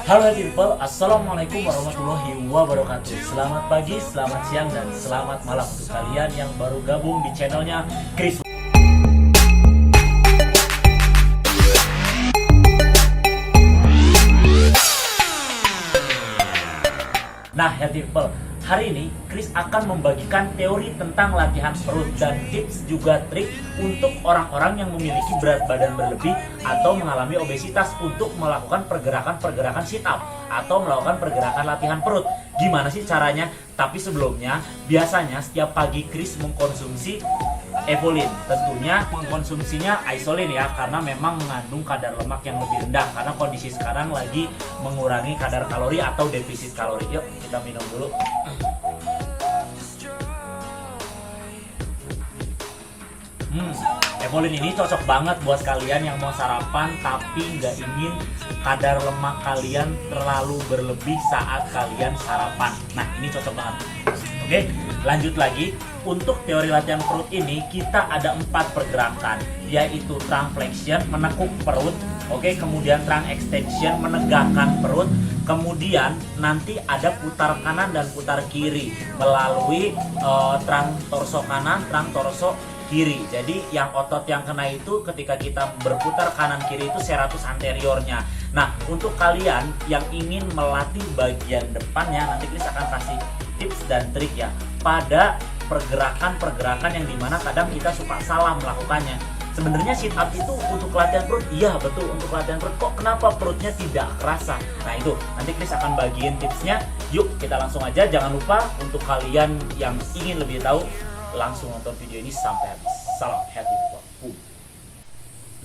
Halo people, assalamualaikum warahmatullahi wabarakatuh. Selamat pagi, selamat siang, dan selamat malam untuk kalian yang baru gabung di channelnya Chris. Nah, healthy people, hari ini Chris akan membagikan teori tentang latihan perut dan tips juga trik untuk orang-orang yang memiliki berat badan berlebih atau mengalami obesitas untuk melakukan pergerakan-pergerakan sit up atau melakukan pergerakan latihan perut. Gimana sih caranya? Tapi sebelumnya, biasanya setiap pagi Chris mengkonsumsi Evolin. Tentunya mengkonsumsinya isolin ya, karena memang mengandung kadar lemak yang lebih rendah karena kondisi sekarang lagi mengurangi kadar kalori atau defisit kalori. Yuk kita minum dulu. Evolin ini cocok banget buat kalian yang mau sarapan tapi nggak ingin kadar lemak kalian terlalu berlebih saat kalian sarapan. Nah, ini cocok banget. Oke, lanjut lagi. Untuk teori latihan perut ini kita ada 4 pergerakan, yaitu trunk flexion, menekuk perut, oke, kemudian trunk extension, menegakkan perut, kemudian nanti ada putar kanan dan putar kiri melalui trunk torso kanan, trunk torso kiri. Jadi yang otot yang kena itu ketika kita berputar kanan kiri itu serratus anteriornya. Nah, untuk kalian yang ingin melatih bagian depannya, nanti Chris akan kasih tips dan trik ya pada pergerakan-pergerakan yang dimana kadang kita suka salah melakukannya. Sebenarnya sit up itu untuk latihan perut, iya betul untuk latihan perut. Kok kenapa perutnya tidak kerasa? Nah itu nanti Chris akan bagiin tipsnya. Yuk kita langsung aja. Jangan lupa untuk kalian yang ingin lebih tahu langsung nonton video ini sampai habis. Salam healthy people.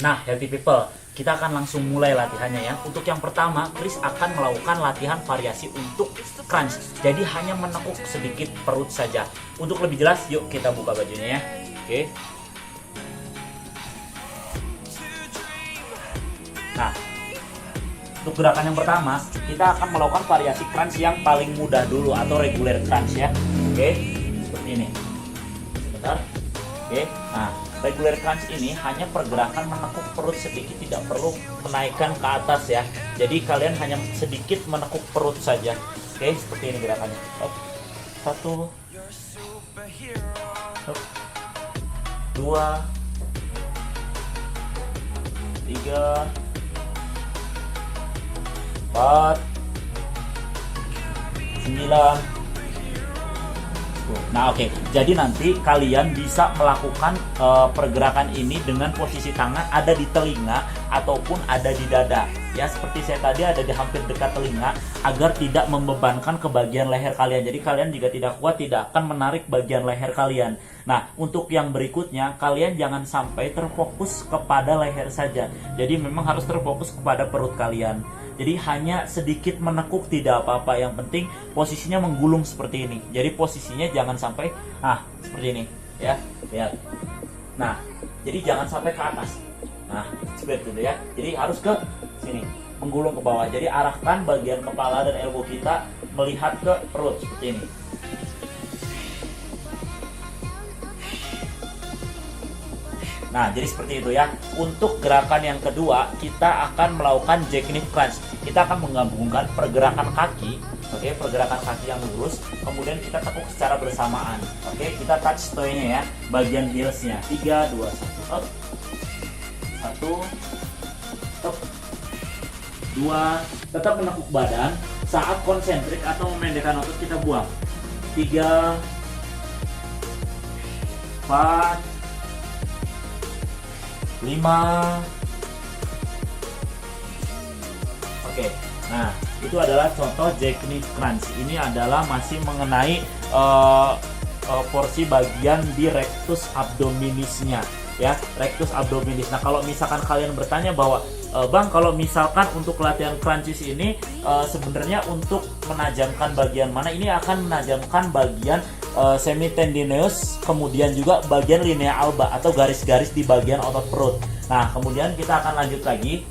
Nah healthy people, kita akan langsung mulai latihannya ya. Untuk yang pertama, Chris akan melakukan latihan variasi untuk crunch. Jadi hanya menekuk sedikit perut saja. Untuk lebih jelas, yuk kita buka bajunya ya. Oke. Nah, untuk gerakan yang pertama, kita akan melakukan variasi crunch yang paling mudah dulu atau regular crunch ya. Oke, seperti ini. Sebentar. Oke. Nah, regular crunch ini hanya pergerakan menekuk perut sedikit, tidak perlu menaikkan ke atas ya. Jadi kalian hanya sedikit menekuk perut saja. Oke, seperti ini gerakannya. Satu, dua, tiga, empat, 9. Nah oke, jadi nanti kalian bisa melakukan pergerakan ini dengan posisi tangan ada di telinga ataupun ada di dada. Ya seperti saya tadi ada di hampir dekat telinga agar tidak membebankan ke bagian leher kalian. Jadi kalian jika tidak kuat tidak akan menarik bagian leher kalian. Nah untuk yang berikutnya kalian jangan sampai terfokus kepada leher saja. Jadi memang harus terfokus kepada perut kalian. Jadi hanya sedikit menekuk tidak apa-apa, yang penting posisinya menggulung seperti ini. Jadi posisinya jangan sampai seperti ini ya. Lihat. Nah, jadi jangan sampai ke atas. Nah, seperti itu ya. Jadi harus ke sini, menggulung ke bawah. Jadi arahkan bagian kepala dan elbow kita melihat ke perut seperti ini. Nah, jadi seperti itu ya. Untuk gerakan yang kedua, kita akan melakukan jackknif crunch. Kita akan menggabungkan pergerakan kaki, oke, pergerakan kaki yang lurus, kemudian kita tekuk secara bersamaan. Oke, kita touch toe-nya ya, bagian heels-nya. 3, 2, 1, up. 1, up. 2, tetap menekuk badan. Saat konsentrik atau memendekkan otot kita buang. 3, 4, 5. Oke, nah itu adalah contoh jackknif crunch. Ini adalah masih mengenai porsi bagian di rectus abdominisnya ya, rectus abdominis. Nah kalau misalkan kalian bertanya bahwa Bang, kalau misalkan untuk latihan crunches ini sebenarnya untuk menajamkan bagian mana? Ini akan menajamkan bagian semitendinosus, kemudian juga bagian linea alba atau garis-garis di bagian otot perut. Nah, kemudian kita akan lanjut lagi.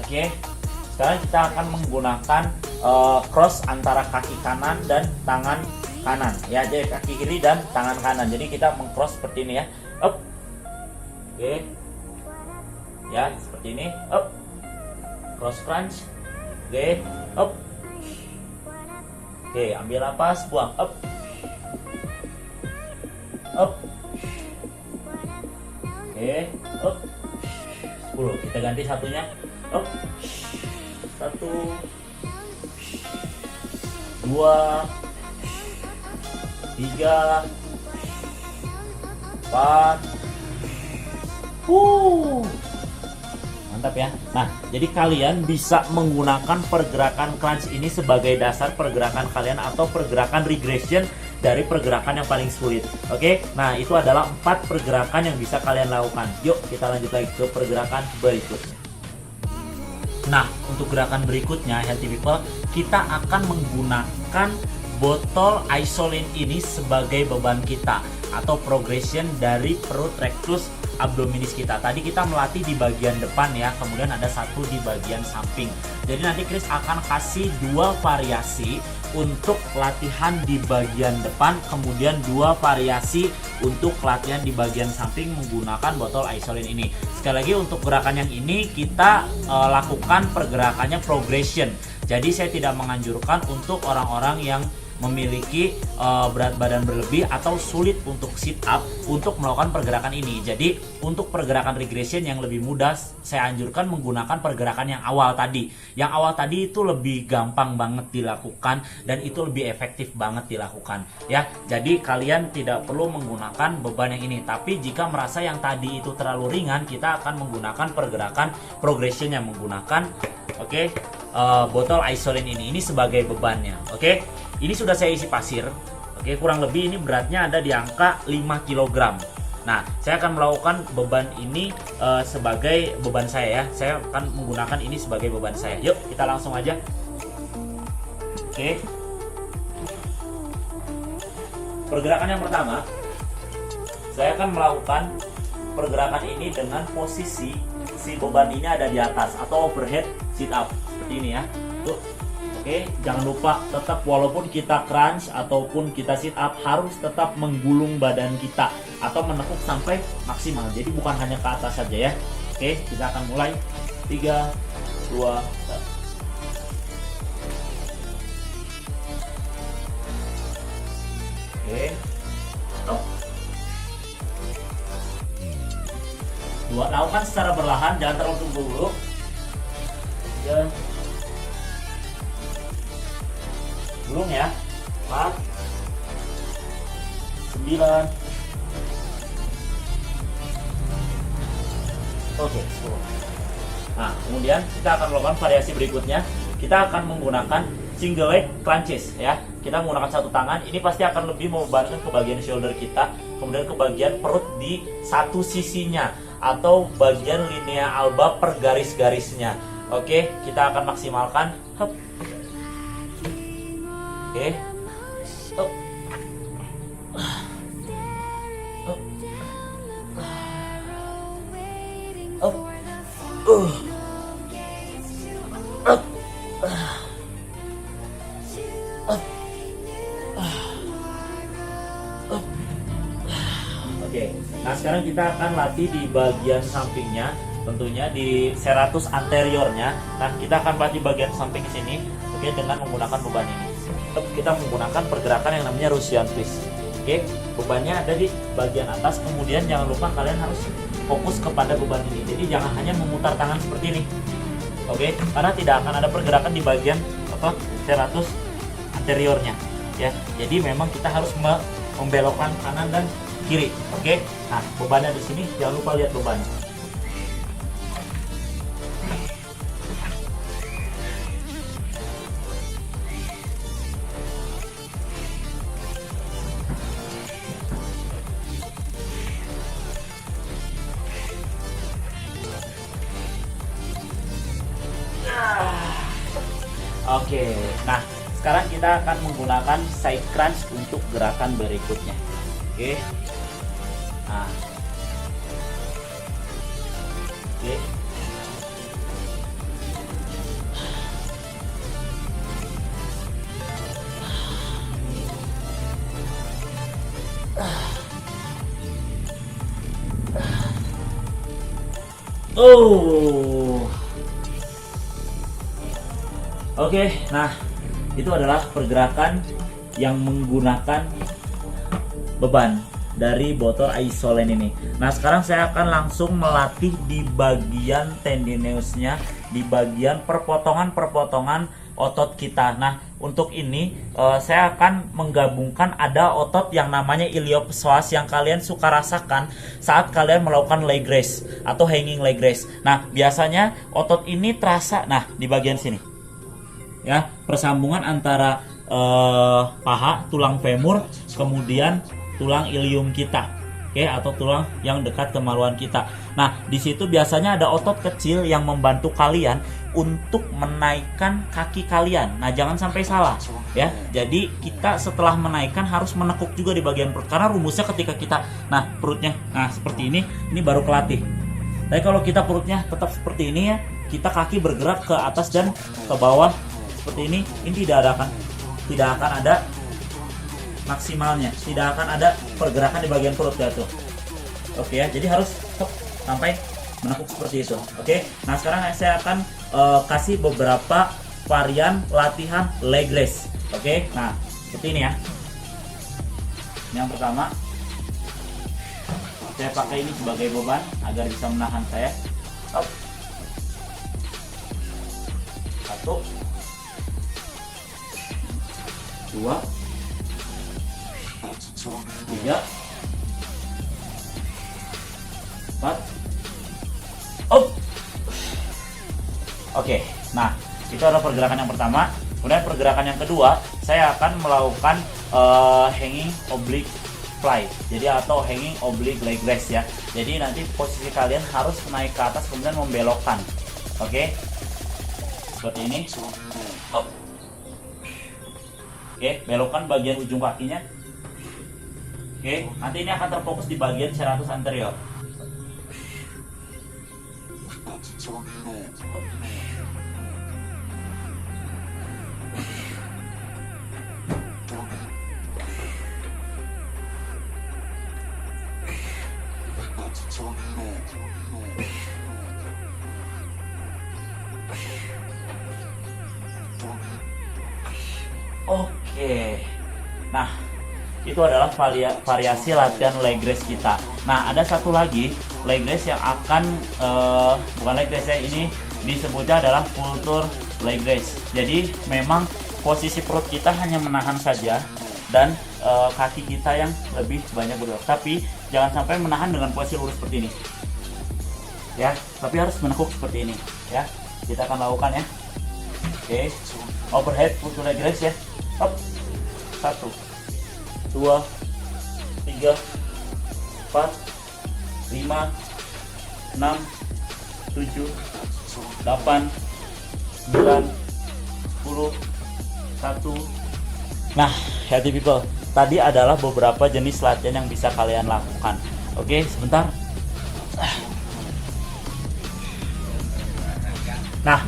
Oke. Sekarang kita akan menggunakan cross antara kaki kanan dan tangan kanan. Ya, jadi kaki kiri dan tangan kanan. Jadi kita mengcross seperti ini ya. Up. Oke. Ya, seperti ini. Up. Cross crunch. Oke, up. Oke, ambil napas, buang, up. Up. Oke, up. 10. Kita ganti satunya. Up. 1 2 3 4. Mantap ya. Nah, jadi kalian bisa menggunakan pergerakan crunch ini sebagai dasar pergerakan kalian atau pergerakan regression dari pergerakan yang paling sulit. Oke, nah itu adalah 4 pergerakan yang bisa kalian lakukan. Yuk kita lanjut lagi ke pergerakan berikutnya. Nah, untuk gerakan berikutnya, healthy people, kita akan menggunakan botol isolin ini sebagai beban kita atau progression dari perut rectus abdominis kita. Tadi kita melatih di bagian depan ya, kemudian ada satu di bagian samping. Jadi nanti Chris akan kasih 2 variasi untuk latihan di bagian depan, kemudian 2 variasi untuk latihan di bagian samping menggunakan botol isolin ini. Sekali lagi untuk gerakan yang ini kita lakukan pergerakannya progression. Jadi saya tidak menganjurkan untuk orang-orang yang memiliki berat badan berlebih atau sulit untuk sit up untuk melakukan pergerakan ini. Jadi untuk pergerakan regression yang lebih mudah, saya anjurkan menggunakan pergerakan yang awal tadi. Yang awal tadi itu lebih gampang banget dilakukan dan itu lebih efektif banget dilakukan ya. Jadi kalian tidak perlu menggunakan beban yang ini. Tapi jika merasa yang tadi itu terlalu ringan, kita akan menggunakan pergerakan progression yang menggunakan botol isolin ini sebagai bebannya. Ini sudah saya isi pasir. Kurang lebih ini beratnya ada di angka 5 kg. Nah, saya akan melakukan beban ini sebagai beban saya ya. Saya akan menggunakan ini sebagai beban saya. Yuk, kita langsung aja. Pergerakan yang pertama, saya akan melakukan pergerakan ini dengan posisi si beban ini ada di atas atau overhead sit up seperti ini ya. Tuh. Jangan lupa tetap walaupun kita crunch ataupun kita sit up harus tetap menggulung badan kita atau menekuk sampai maksimal. Jadi bukan hanya ke atas saja ya. Kita akan mulai 3 2 1. Lakukan secara berlahan, jangan terlalu buru-buru. 3. Belum ya. 4 9. 10. Nah, kemudian kita akan melakukan variasi berikutnya. Kita akan menggunakan single leg crunches ya. Kita menggunakan satu tangan. Ini pasti akan lebih membebankan ke bagian shoulder kita, kemudian ke bagian perut di satu sisinya atau bagian linea alba per garis-garisnya. Kita akan maksimalkan. Nah sekarang kita akan latih di bagian sampingnya, tentunya di serratus anteriornya. Nah kita akan latih bagian samping sini, dengan menggunakan beban ini. Kita menggunakan pergerakan yang namanya Russian twist. Bebannya ada di bagian atas, kemudian jangan lupa kalian harus fokus kepada beban ini. Jadi jangan hanya memutar tangan seperti ini. Karena tidak akan ada pergerakan di bagian serratus anteriornya ya. Jadi memang kita harus membelokkan kanan dan kiri. Nah, bebannya di sini, jangan lupa lihat beban. Nah sekarang kita akan menggunakan side crunch untuk gerakan berikutnya. Nah, Oke, nah itu adalah pergerakan yang menggunakan beban dari botol isolen ini. Nah sekarang saya akan langsung melatih di bagian tendinusnya, di bagian perpotongan-perpotongan otot kita. Nah untuk ini saya akan menggabungkan, ada otot yang namanya iliopsoas yang kalian suka rasakan saat kalian melakukan leg raise atau hanging leg raise. Nah biasanya otot ini terasa, nah di bagian sini ya, persambungan antara paha, tulang femur, kemudian tulang ilium kita, oke, atau tulang yang dekat kemaluan kita. Nah, di situ biasanya ada otot kecil yang membantu kalian untuk menaikkan kaki kalian. Nah, jangan sampai salah, ya. Jadi kita setelah menaikkan harus menekuk juga di bagian perut, karena rumusnya ketika kita, nah perutnya, nah seperti ini baru kelatih. Tapi kalau kita perutnya tetap seperti ini ya, kita kaki bergerak ke atas dan ke bawah seperti ini tidak akan ada maksimalnya, tidak akan ada pergerakan di bagian perut ya tuh. Oke ya, jadi harus sampai menekuk seperti itu. Oke, nah sekarang saya akan kasih beberapa varian latihan leg raise. Oke, nah seperti ini ya. Yang pertama, saya pakai ini sebagai beban agar bisa menahan saya. Up. 1, 2, 3, 4. Oke, nah itu adalah pergerakan yang pertama. Kemudian pergerakan yang kedua, saya akan melakukan hanging oblique fly, jadi atau hanging oblique leg raise ya. Jadi nanti posisi kalian harus naik ke atas kemudian membelokkan. Oke, seperti ini. Oke, belokkan bagian ujung kakinya. Oke, nanti ini akan terfokus di bagian serratus anterior. Oke, nah itu adalah variasi latihan leg raise kita. Nah ada satu lagi leg raise yang akan bukan leg raise ya, ini disebutnya adalah kultur leg raise. Jadi memang posisi perut kita hanya menahan saja dan kaki kita yang lebih banyak bergerak. Tapi jangan sampai menahan dengan posisi lurus seperti ini ya, tapi harus menekuk seperti ini ya. Kita akan lakukan ya. Oke, overhead kultur leg raise ya. Up. 1, 2, 3, 4, 5, 6, 7, 8, 9, 10, 1. Nah, healthy people, tadi adalah beberapa jenis latihan yang bisa kalian lakukan. Oke, sebentar. Nah,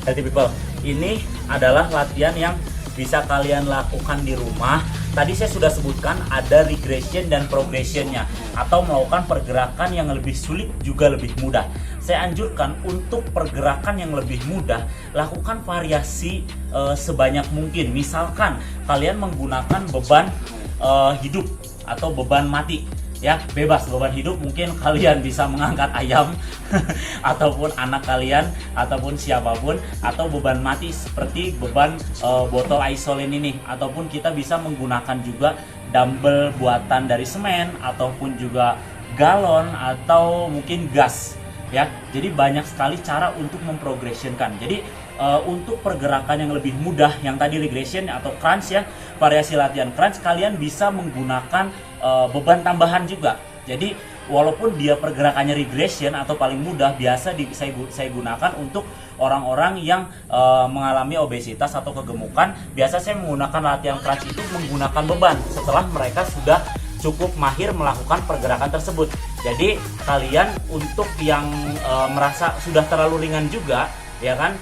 healthy people, ini adalah latihan yang bisa kalian lakukan di rumah. Tadi saya sudah sebutkan ada regression dan progressionnya, atau melakukan pergerakan yang lebih sulit juga lebih mudah. Saya anjurkan untuk pergerakan yang lebih mudah, lakukan variasi sebanyak mungkin. Misalkan kalian menggunakan beban hidup atau beban mati ya, bebas. Beban hidup mungkin kalian bisa mengangkat ayam ataupun anak kalian ataupun siapapun, atau beban mati seperti beban botol isolen ini, ataupun kita bisa menggunakan juga dumbbell buatan dari semen ataupun juga galon atau mungkin gas ya. Jadi banyak sekali cara untuk memprogressionkan. Jadi untuk pergerakan yang lebih mudah yang tadi regression atau crunch ya, variasi latihan crunch, kalian bisa menggunakan beban tambahan juga. Jadi walaupun dia pergerakannya regression atau paling mudah, biasa saya gunakan untuk orang-orang yang mengalami obesitas atau kegemukan. Biasa saya menggunakan latihan crunch itu menggunakan beban setelah mereka sudah cukup mahir melakukan pergerakan tersebut. Jadi kalian untuk yang merasa sudah terlalu ringan juga ya kan,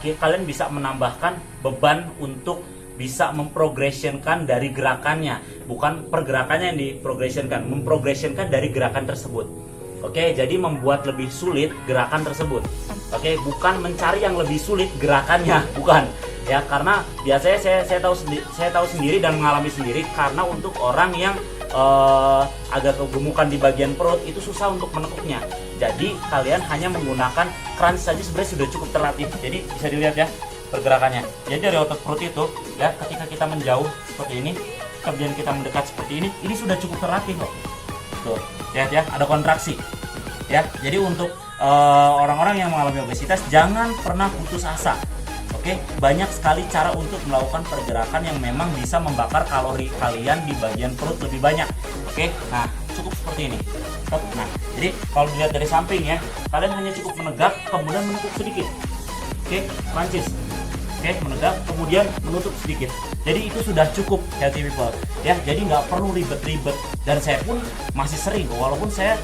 kalian bisa menambahkan beban untuk bisa memprogressionkan dari gerakannya, bukan pergerakannya yang diprogressionkan, memprogressionkan dari gerakan tersebut. Oke, jadi membuat lebih sulit gerakan tersebut. Oke, bukan mencari yang lebih sulit gerakannya, bukan. ya, karena biasanya saya tahu sendiri dan mengalami sendiri, karena untuk orang yang agak kegemukan di bagian perut itu susah untuk menekuknya. Jadi kalian hanya menggunakan crunch saja sebenarnya sudah cukup terlatih. Jadi bisa dilihat ya pergerakannya. Jadi dari otot perut itu ya, ketika kita menjauh seperti ini, kemudian kita mendekat seperti ini sudah cukup terlatih kok. Tuh, lihat ya, ada kontraksi. Ya, jadi untuk orang-orang yang mengalami obesitas jangan pernah putus asa. Oke, banyak sekali cara untuk melakukan pergerakan yang memang bisa membakar kalori kalian di bagian perut lebih banyak. Oke, nah cukup seperti ini. Nah, jadi kalau dilihat dari samping ya, kalian hanya cukup menegak kemudian menutup sedikit. Oke, Prancis. Oke, menegak kemudian menutup sedikit. Jadi itu sudah cukup, healthy people. Ya, jadi nggak perlu ribet-ribet. Dan saya pun masih sering, walaupun saya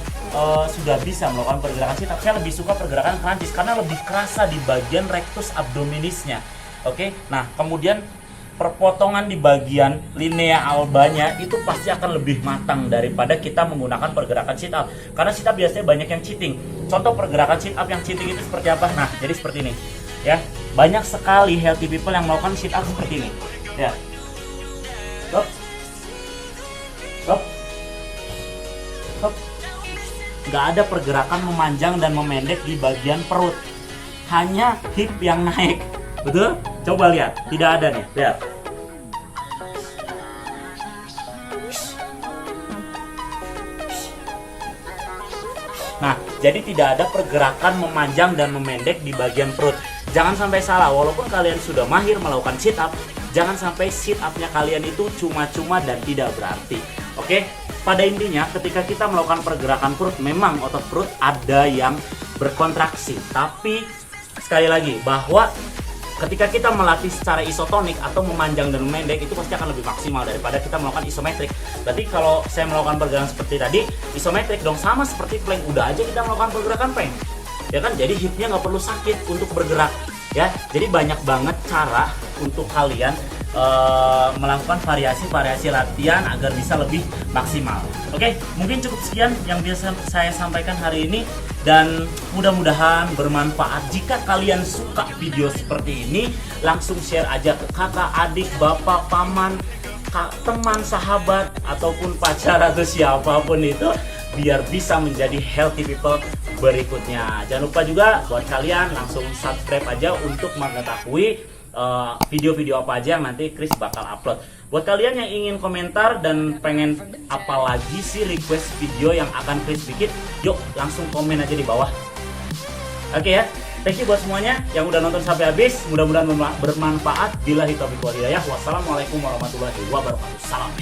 sudah bisa melakukan pergerakan sit up, saya lebih suka pergerakan crunches karena lebih kerasa di bagian rectus abdominisnya. Oke, nah kemudian perpotongan di bagian linea albanya itu pasti akan lebih matang daripada kita menggunakan pergerakan sit up. Karena sit up biasanya banyak yang cheating. Contoh pergerakan sit up yang cheating itu seperti apa? Nah, jadi seperti ini. Ya, banyak sekali healthy people yang melakukan sit up seperti ini. Ya, hop, hop, hop. Nggak ada pergerakan memanjang dan memendek di bagian perut, hanya hip yang naik. Betul? Coba lihat, tidak ada nih. Lihat. Nah, jadi tidak ada pergerakan memanjang dan memendek di bagian perut. Jangan sampai salah, walaupun kalian sudah mahir melakukan sit up, jangan sampai sit up-nya kalian itu cuma-cuma dan tidak berarti. Oke? Pada intinya ketika kita melakukan pergerakan perut, memang otot perut ada yang berkontraksi. Tapi sekali lagi, bahwa ketika kita melatih secara isotonik atau memanjang dan memendek, itu pasti akan lebih maksimal daripada kita melakukan isometrik. Berarti kalau saya melakukan pergerakan seperti tadi, isometrik dong, sama seperti plank. Udah aja kita melakukan pergerakan plank, ya kan? Jadi hipnya nggak perlu sakit untuk bergerak, ya. Jadi banyak banget cara untuk kalian melakukan variasi-variasi latihan agar bisa lebih maksimal. Oke, mungkin cukup sekian yang bisa saya sampaikan hari ini, dan mudah-mudahan bermanfaat. Jika kalian suka video seperti ini, langsung share aja ke kakak, adik, bapak, paman, teman, sahabat, ataupun pacar atau siapapun itu, biar bisa menjadi healthy people berikutnya. Jangan lupa juga buat kalian langsung subscribe aja untuk mengetahui video-video apa aja yang nanti Chris bakal upload. Buat kalian yang ingin komentar dan pengen apa lagi sih request video yang akan Chris bikin, yuk langsung komen aja di bawah. Oke ya, thank you buat semuanya yang udah nonton sampai habis. Mudah-mudahan bermanfaat. Billahi taufiq wal hidayah. Wassalamualaikum warahmatullahi wabarakatuh. Salam.